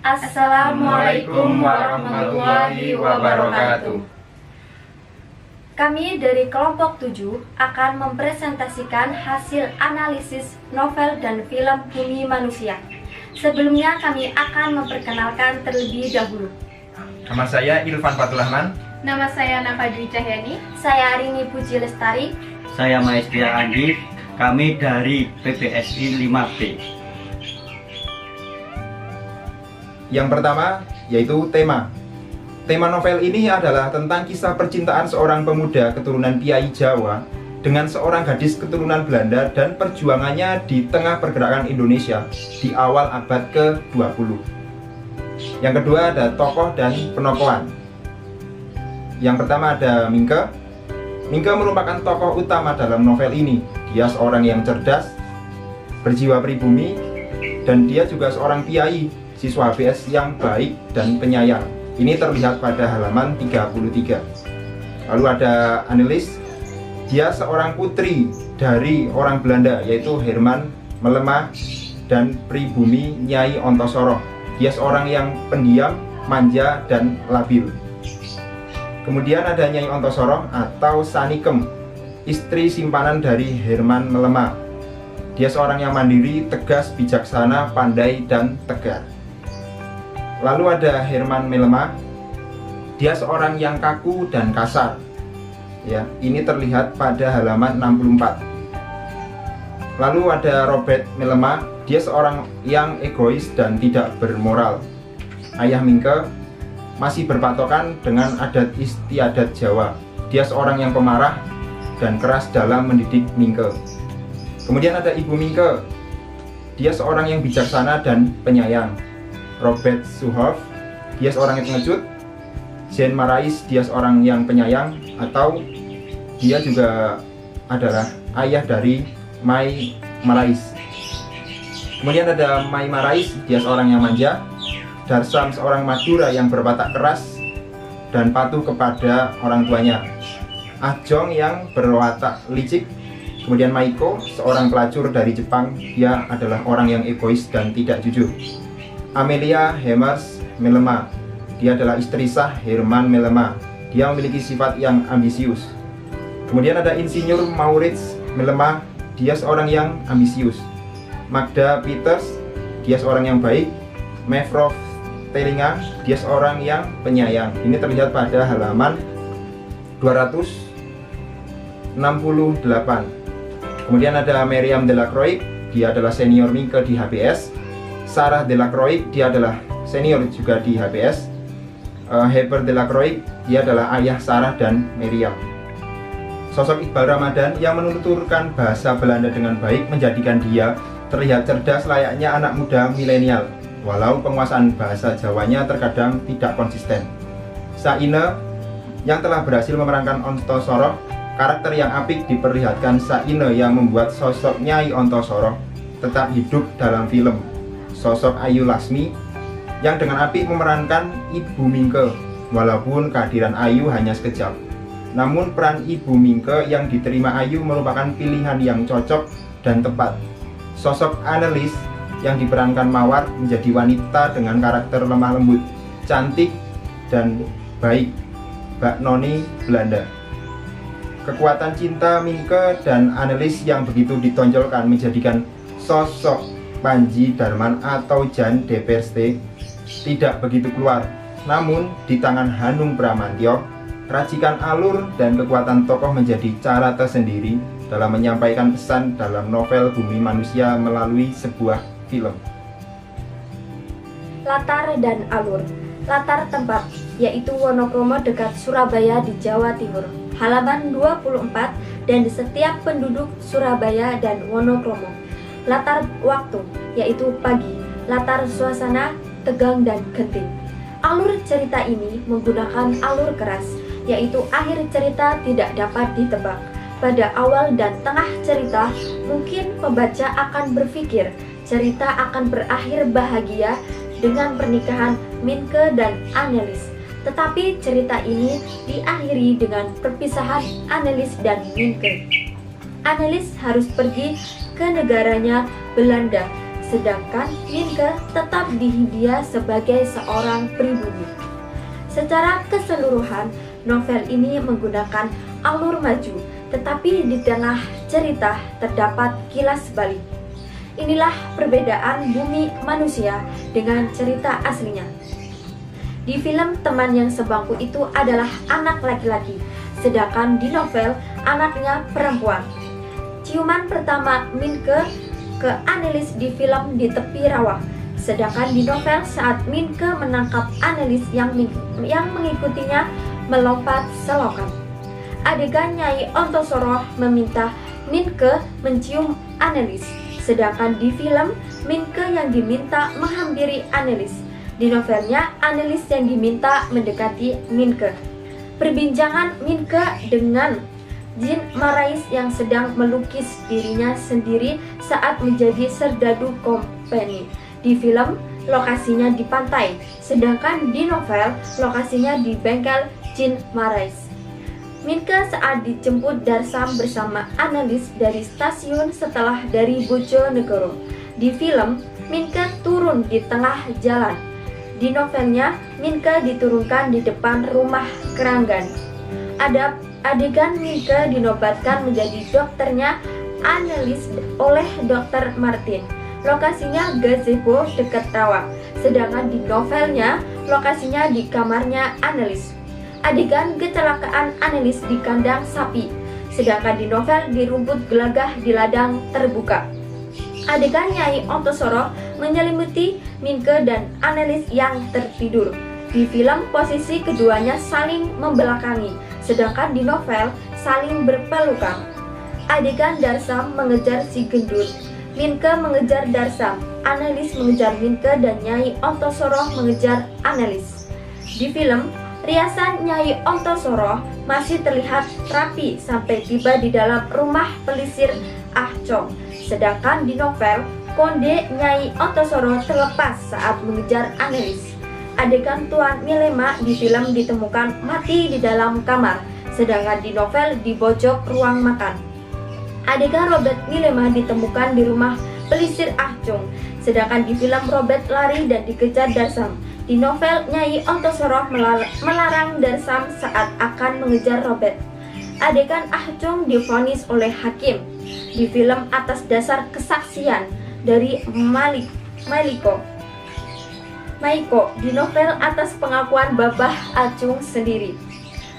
Assalamualaikum warahmatullahi wabarakatuh. Kami dari kelompok 7 akan mempresentasikan hasil analisis novel dan film Bumi Manusia. Sebelumnya kami akan memperkenalkan terlebih dahulu. Nama saya Ilvan Fatur Rahman. Nama saya Nafadri Cahyani. Saya Arini Puji Lestari. Saya Maestria Andi. Kami dari PPSI 5B. Yang pertama yaitu tema. Tema novel ini adalah tentang kisah percintaan seorang pemuda keturunan Kiai Jawa dengan seorang gadis keturunan Belanda dan perjuangannya di tengah pergerakan Indonesia di awal abad ke-20. Yang kedua ada tokoh dan penokohan. Yang pertama ada Mingke. Mingke merupakan tokoh utama dalam novel ini. Dia seorang yang cerdas, berjiwa pribumi, dan dia juga seorang kiai, siswa HBS yang baik dan penyayang. Ini terlihat pada halaman 33. Lalu ada Annelies. Dia seorang putri dari orang Belanda, yaitu Herman Melemah dan pribumi Nyai Ontosoroh. Dia seorang yang pendiam, manja, dan labil. Kemudian ada Nyai Ontosoroh atau Sanikem, istri simpanan dari Herman Melemah. Dia seorang yang mandiri, tegas, bijaksana, pandai, dan tegar. Lalu ada Herman Melemah. Dia seorang yang kaku dan kasar. Ya, ini terlihat pada halaman 64. Lalu ada Robert Melemah. Dia seorang yang egois dan tidak bermoral. Ayah Mingke masih berpatokan dengan adat istiadat Jawa. Dia seorang yang pemarah dan keras dalam mendidik Mingke. Kemudian ada Ibu Mingke. Dia seorang yang bijaksana dan penyayang. Robert Suhoff, dia seorang yang pengecut. Jean Marais, dia seorang yang penyayang, atau dia juga adalah ayah dari Mai Marais. Kemudian ada Mai Marais, dia seorang yang manja. Darsam, seorang Madura yang berwatak keras dan patuh kepada orang tuanya. Ahjong yang berwatak licik. Kemudian Maiko, seorang pelacur dari Jepang, dia adalah orang yang egois dan tidak jujur. Amelia Hemers Melemah, dia adalah istri sah Herman Melemah. Dia memiliki sifat yang ambisius. Kemudian ada Insinyur Maurits Melemah, dia seorang yang ambisius. Magda Peters, dia seorang yang baik. Mevrouw Telinga, dia seorang yang penyayang. Ini terlihat pada halaman 268. Kemudian ada Meriam Delacroix, dia adalah senior Mingke di HBS. Sarah Delacroix, dia adalah senior juga di HBS. Heber Delacroix, dia adalah ayah Sarah dan Meriam. Sosok Iqbal Ramadan yang menuturkan bahasa Belanda dengan baik menjadikan dia terlihat cerdas layaknya anak muda milenial, walau penguasaan bahasa Jawanya terkadang tidak konsisten. Saine yang telah berhasil memerankan Ontosoroh, karakter yang apik diperlihatkan Saine yang membuat sosok Nyai Ontosoroh tetap hidup dalam film. Sosok Ayu Lasmi yang dengan apik memerankan Ibu Mingke, walaupun kehadiran Ayu hanya sekejap. Namun peran Ibu Mingke yang diterima Ayu merupakan pilihan yang cocok dan tepat. Sosok Annelies yang diperankan Mawar menjadi wanita dengan karakter lemah lembut, cantik, dan baik, Mbak Noni Belanda. Kekuatan cinta Mingke dan Annelies yang begitu ditonjolkan menjadikan sosok Panji Darman atau Jan de Perste tidak begitu keluar. Namun di tangan Hanung Bramantyo, racikan alur dan kekuatan tokoh menjadi cara tersendiri dalam menyampaikan pesan dalam novel Bumi Manusia melalui sebuah film. Latar dan alur. Latar tempat yaitu Wonokromo dekat Surabaya di Jawa Timur. Halaman 24 dan di setiap penduduk Surabaya dan Wonokromo. Latar waktu yaitu pagi. Latar suasana tegang dan genting. Alur cerita ini menggunakan alur keras, yaitu akhir cerita tidak dapat ditebak. Pada awal dan tengah cerita, mungkin pembaca akan berpikir cerita akan berakhir bahagia dengan pernikahan Mingke dan Annelies. Tetapi cerita ini diakhiri dengan perpisahan Annelies dan Mingke. Annelies harus pergi ke negaranya Belanda, sedangkan Minke tetap di Hindia sebagai seorang pribumi. Secara keseluruhan, novel ini menggunakan alur maju, tetapi di tengah cerita terdapat kilas balik. Inilah perbedaan Bumi Manusia dengan cerita aslinya. Di film, teman yang sebangku itu adalah anak laki-laki, sedangkan di novel anaknya perempuan. Ciuman pertama Minke ke Annelies di film di tepi rawa, sedangkan di novel saat Minke menangkap Annelies yang mengikutinya melompat selokan. Adegan Nyai Ontosoroh meminta Minke mencium Annelies, sedangkan di film Minke yang diminta menghampiri Annelies. Di novelnya Annelies yang diminta mendekati Minke. Perbincangan Minke dengan Jean Marais yang sedang melukis dirinya sendiri saat menjadi serdadu kompeni. Di film, lokasinya di pantai, sedangkan di novel, lokasinya di bengkel Jean Marais. Minke saat dijemput Darsam bersama Annelies dari stasiun setelah dari Bojonegoro. Di film, Minke turun di tengah jalan. Di novelnya, Minke diturunkan di depan rumah Keranggan. Ada adegan Minke dinobatkan menjadi dokternya Annelies oleh Dr. Martin. Lokasinya gazebo dekat rawa, sedangkan di novelnya lokasinya di kamarnya Annelies. Adegan kecelakaan Annelies di kandang sapi, sedangkan di novel di rumput gelagah di ladang terbuka. Adegan Nyai Ontosoroh menyelimuti Minke dan Annelies yang tertidur. Di film, posisi keduanya saling membelakangi, sedangkan di novel saling berpelukan. Adegan Darsam mengejar si gendut, Minke mengejar Darsam, Annelies mengejar Minke, dan Nyai Ontosoroh mengejar Annelies. Di film, riasan Nyai Ontosoroh masih terlihat rapi sampai tiba di dalam rumah pelisir Ah Chong, sedangkan di novel, konde Nyai Ontosoroh terlepas saat mengejar Annelies. Adegan Tuan Milema di film ditemukan mati di dalam kamar, sedangkan di novel di pojok ruang makan. Adegan Robert Milema ditemukan di rumah pelisir Ah Chong, sedangkan di film Robert lari dan dikejar Darsam. Di novel, Nyai Ontosoroh melarang Darsam saat akan mengejar Robert. Adegan Ah Chong divonis oleh hakim. Di film atas dasar kesaksian dari Maiko. Di novel atas pengakuan Babah Acung sendiri.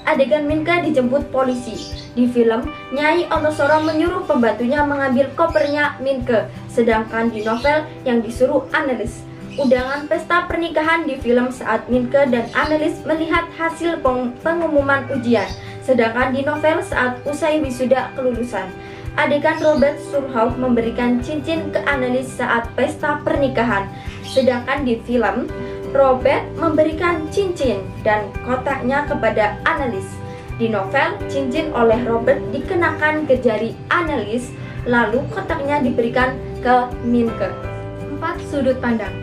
Adegan Minke dijemput polisi. Di film, Nyai Ontosoroh menyuruh pembantunya mengambil kopernya Minke, sedangkan di novel yang disuruh Annelies. Undangan pesta pernikahan di film saat Minke dan Annelies melihat hasil pengumuman ujian, sedangkan di novel saat usai wisuda kelulusan. Adegan Robert Surhoff memberikan cincin ke Annelies saat pesta pernikahan, sedangkan di film Robert memberikan cincin dan kotaknya kepada Annelies. Di novel, cincin oleh Robert dikenakan ke jari Annelies, lalu kotaknya diberikan ke Minke. 4. Sudut pandang.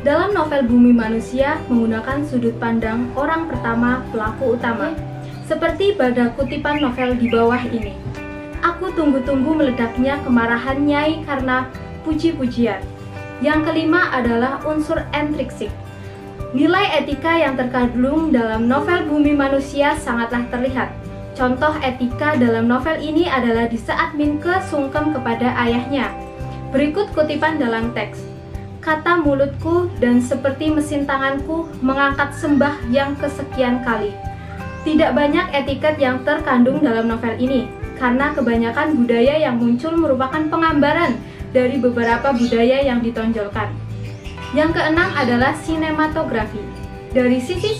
Dalam novel Bumi Manusia menggunakan sudut pandang orang pertama pelaku utama, seperti pada kutipan novel di bawah ini. Aku tunggu-tunggu meledaknya kemarahan Nyai karena puji-pujian. Yang kelima adalah unsur intrinsik. Nilai etika yang terkandung dalam novel Bumi Manusia sangatlah terlihat. Contoh etika dalam novel ini adalah di saat Minke sungkem kepada ayahnya. Berikut kutipan dalam teks. Kata mulutku dan seperti mesin tanganku mengangkat sembah yang kesekian kali. Tidak banyak etiket yang terkandung dalam novel ini, karena kebanyakan budaya yang muncul merupakan penggambaran dari beberapa budaya yang ditonjolkan. Yang keenam adalah sinematografi. Dari sisi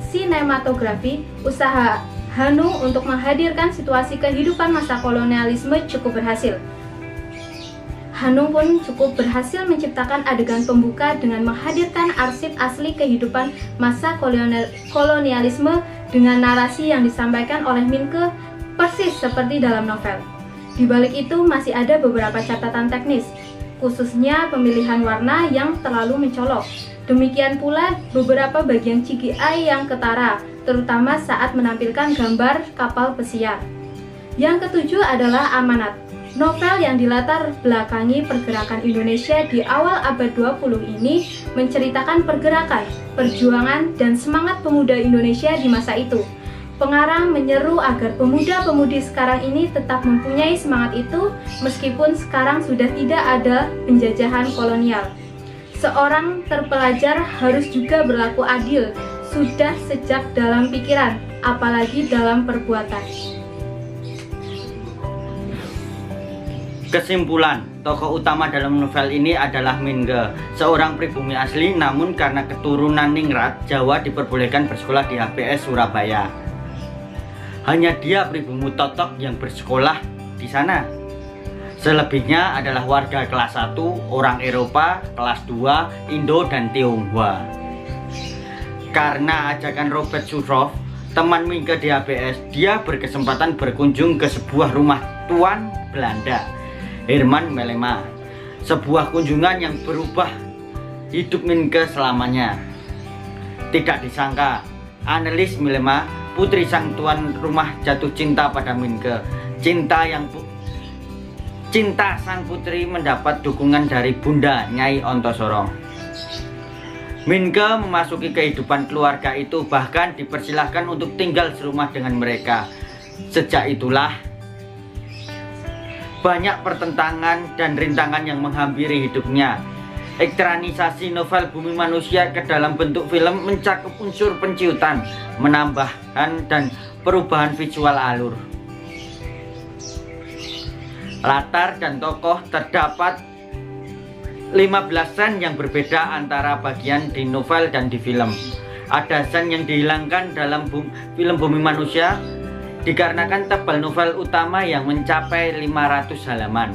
sinematografi, usaha Hanung untuk menghadirkan situasi kehidupan masa kolonialisme cukup berhasil. Hanung pun cukup berhasil menciptakan adegan pembuka dengan menghadirkan arsip asli kehidupan masa kolonialisme dengan narasi yang disampaikan oleh Minke persis seperti dalam novel. Di balik itu masih ada beberapa catatan teknis, khususnya pemilihan warna yang terlalu mencolok. Demikian pula beberapa bagian CGI yang ketara, terutama saat menampilkan gambar kapal pesiar. Yang ketujuh adalah amanat. Novel yang dilatar belakangi pergerakan Indonesia di awal abad 20 ini menceritakan pergerakan, perjuangan, dan semangat pemuda Indonesia di masa itu. Pengarang menyeru agar pemuda-pemudi sekarang ini tetap mempunyai semangat itu meskipun sekarang sudah tidak ada penjajahan kolonial. Seorang terpelajar harus juga berlaku adil, sudah sejak dalam pikiran, apalagi dalam perbuatan. Kesimpulan, tokoh utama dalam novel ini adalah Mingge, seorang pribumi asli namun karena keturunan ningrat Jawa diperbolehkan bersekolah di HBS Surabaya. Hanya dia pribumi Totok yang bersekolah di sana. Selebihnya adalah warga kelas 1, orang Eropa, kelas 2, Indo, dan Tionghoa. Karena ajakan Robert Surhoff, teman Mingge di HBS, dia berkesempatan berkunjung ke sebuah rumah tuan Belanda, Herman Melema. Sebuah kunjungan yang berubah hidup Mingge selamanya. Tidak disangka, Annelies Melema, putri sang tuan rumah, jatuh cinta pada Mingge. Cinta sang putri mendapat dukungan dari Bunda Nyai Ontosoro. Mingge memasuki kehidupan keluarga itu, bahkan dipersilahkan untuk tinggal serumah dengan mereka. Sejak itulah banyak pertentangan dan rintangan yang menghampiri hidupnya. Ekranisasi novel Bumi Manusia ke dalam bentuk film mencakup unsur penciutan, menambahkan dan perubahan visual alur. Latar dan tokoh terdapat 15 sen yang berbeda antara bagian di novel dan di film. Ada sen yang dihilangkan dalam film Bumi Manusia dikarenakan tebal novel utama yang mencapai 500 halaman.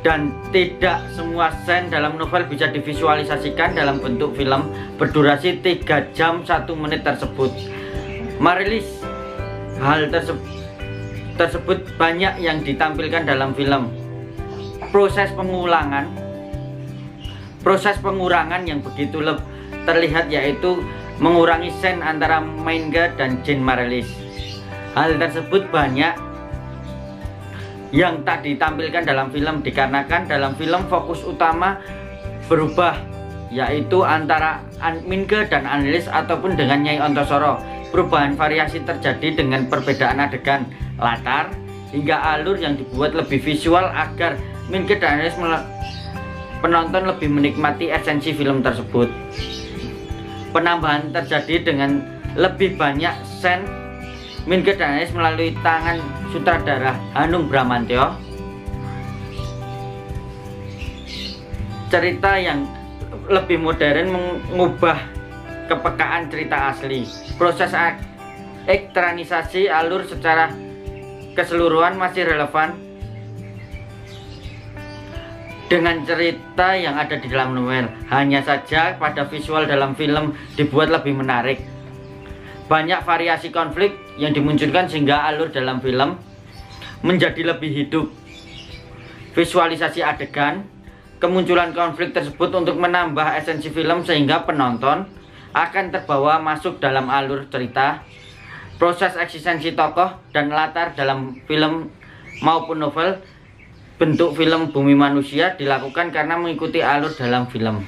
Dan tidak semua sen dalam novel bisa divisualisasikan dalam bentuk film berdurasi 3 jam 1 menit tersebut. Merilis hal tersebut banyak yang ditampilkan dalam film. Proses pengurangan yang begitu terlihat, yaitu mengurangi sen antara Mingge dan Jean Marellis. Hal tersebut banyak yang tak ditampilkan dalam film dikarenakan dalam film fokus utama berubah, yaitu antara Mingge dan Annelies ataupun dengan Nyai Ontosoro. Perubahan variasi terjadi dengan perbedaan adegan, latar, hingga alur yang dibuat lebih visual agar Mingge dan Annelies penonton lebih menikmati esensi film tersebut. Penambahan terjadi dengan lebih banyak sen Mingge dan Annelies melalui tangan sutradara Hanung Bramantyo. Cerita yang lebih modern mengubah kepekaan cerita asli. Proses ekranisasi alur secara keseluruhan masih relevan dengan cerita yang ada di dalam novel. Hanya saja pada visual dalam film dibuat lebih menarik. Banyak variasi konflik yang dimunculkan sehingga alur dalam film menjadi lebih hidup. Visualisasi adegan, kemunculan konflik tersebut untuk menambah esensi film sehingga penonton akan terbawa masuk dalam alur cerita. Proses eksistensi tokoh dan latar dalam film maupun novel bentuk film Bumi Manusia dilakukan karena mengikuti alur dalam film.